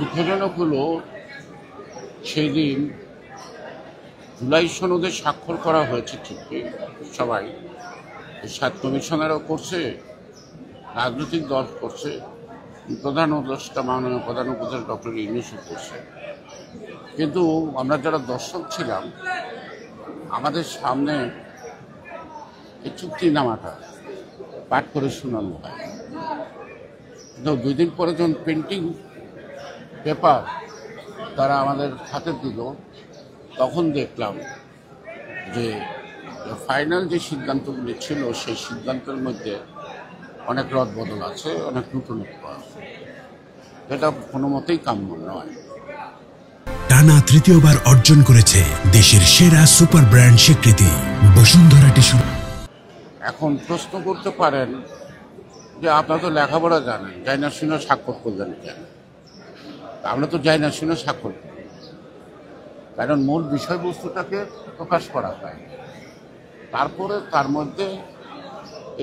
দুঃখজনক হলো সেই দিন জুলাই সনদে স্বাক্ষর করা হয়েছে ঠিকই, সবাই ৭ কমিশনারও করছে, রাজনৈতিক দল করছে, প্রধান উপদেষ্টা মাননীয় প্রধান উপদেষ্টা ডক্টর ইউনূসও করছে। কিন্তু আমরা যারা দর্শক ছিলাম, আমাদের সামনে এই চুক্তিনামাটা পাঠ করে শোনানো হয়। কিন্তু 2 দিন পরে যখন প্রিন্টিং পেপার তারা আমাদের হাতে দিল, তখন দেখলাম যে ফাইনাল যে সিদ্ধান্তগুলি ছিল সেই সিদ্ধান্তের মধ্যে অনেক রদবদল আছে, অনেক নতুনত্ব আছে, যেটা কোনো মতেই কাম্য নয়। টানা তৃতীয়বার অর্জন করেছে দেশের সেরা সুপার ব্র্যান্ড স্বীকৃতি বসুন্ধরা টিস্যু। এখন প্রশ্ন করতে পারেন যে আপনারা তো লেখাপড়া জানেন, যাই না শুনে স্বাক্ষর করলেন কেন? আমরা তো যাই না শুনে স্বাক্ষর করি, কারণ মূল বিষয়বস্তুটাকে প্রকাশ করা হয়। তারপরে তার মধ্যে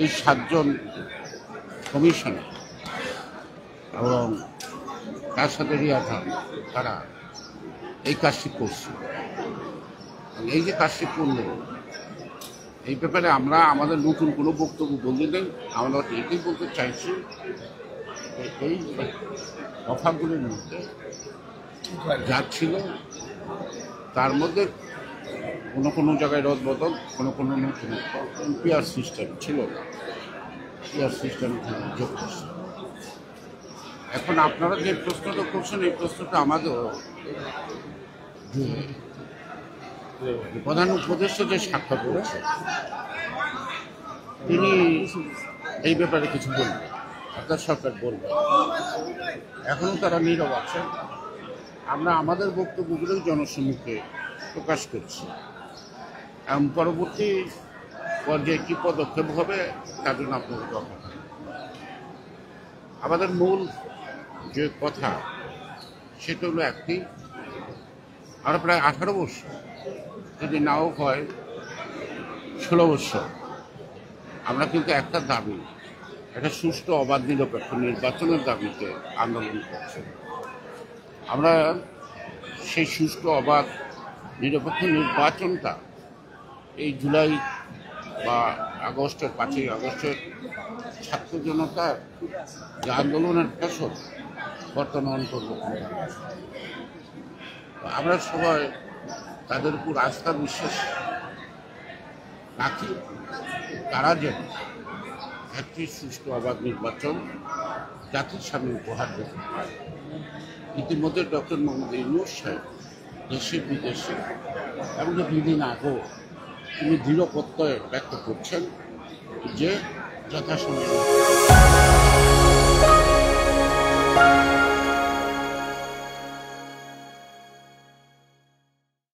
এই 7 জন কমিশনার এবং তার সাথে রিয়াজান, তারা এই কাজটি করছে। এই যে কাজটি করলো, এই ব্যাপারে আমরা আমাদের নতুন কোনো বক্তব্য বলি নেই। আমরা এটাই বলতে চাইছি, এই কথাগুলির মধ্যে যা ছিল তার মধ্যে কোনো জায়গায় রদবদল, কোনো নতুনত্ব, পিয়ার সিস্টেম ছিল না, পিয়ার সিস্টেম যোগ করছে। এখন আপনারা যে প্রশ্নটা করছেন, এই প্রশ্নটা আমাদের প্রধান উপদেষ্টা যে সাক্ষাৎ করেছে, তিনি এই ব্যাপারে কিছু বলবেন, আপনার সরকার বলবে। এখনও তারা নীরব আছেন। আমরা আমাদের বক্তব্যগুলো জনসম্মুখে প্রকাশ করছি, এবং পরবর্তী পর্যায়ে কী পদক্ষেপ হবে তার জন্য আপনাদের কথা। আমাদের মূল যে কথা সেটা হলো একটি, আমরা প্রায় 18 বছর, যদি নাও হয় 16 বছর, আমরা কিন্তু একটা দাবি, একটা সুষ্ঠু অবাধ নিরপেক্ষ নির্বাচনের দাবিতে আন্দোলন করছি। আমরা সেই সুষ্ঠু অবাধ নিরপেক্ষ নির্বাচনটা এই জুলাই বা আগস্টের 5ই আগস্টের ছাত্র জনতার যে আন্দোলনের ফসল বর্তমান অন্তর্ভুক্ত, আমরা সবাই তাদের উপর আস্থা বিশ্বাস রাখি, তারা যেন একটি সুষ্ঠু অবাধ নির্বাচন জাতির সামনে উপহার দিতে পারে। ইতিমধ্যে ডক্টর মোহাম্মদ ইউনূস সাহেব দেশে বিদেশে এবং 2 দিন আগেও তিনি দৃঢ় প্রত্যয় ব্যক্ত করছেন যে যথাসময়ে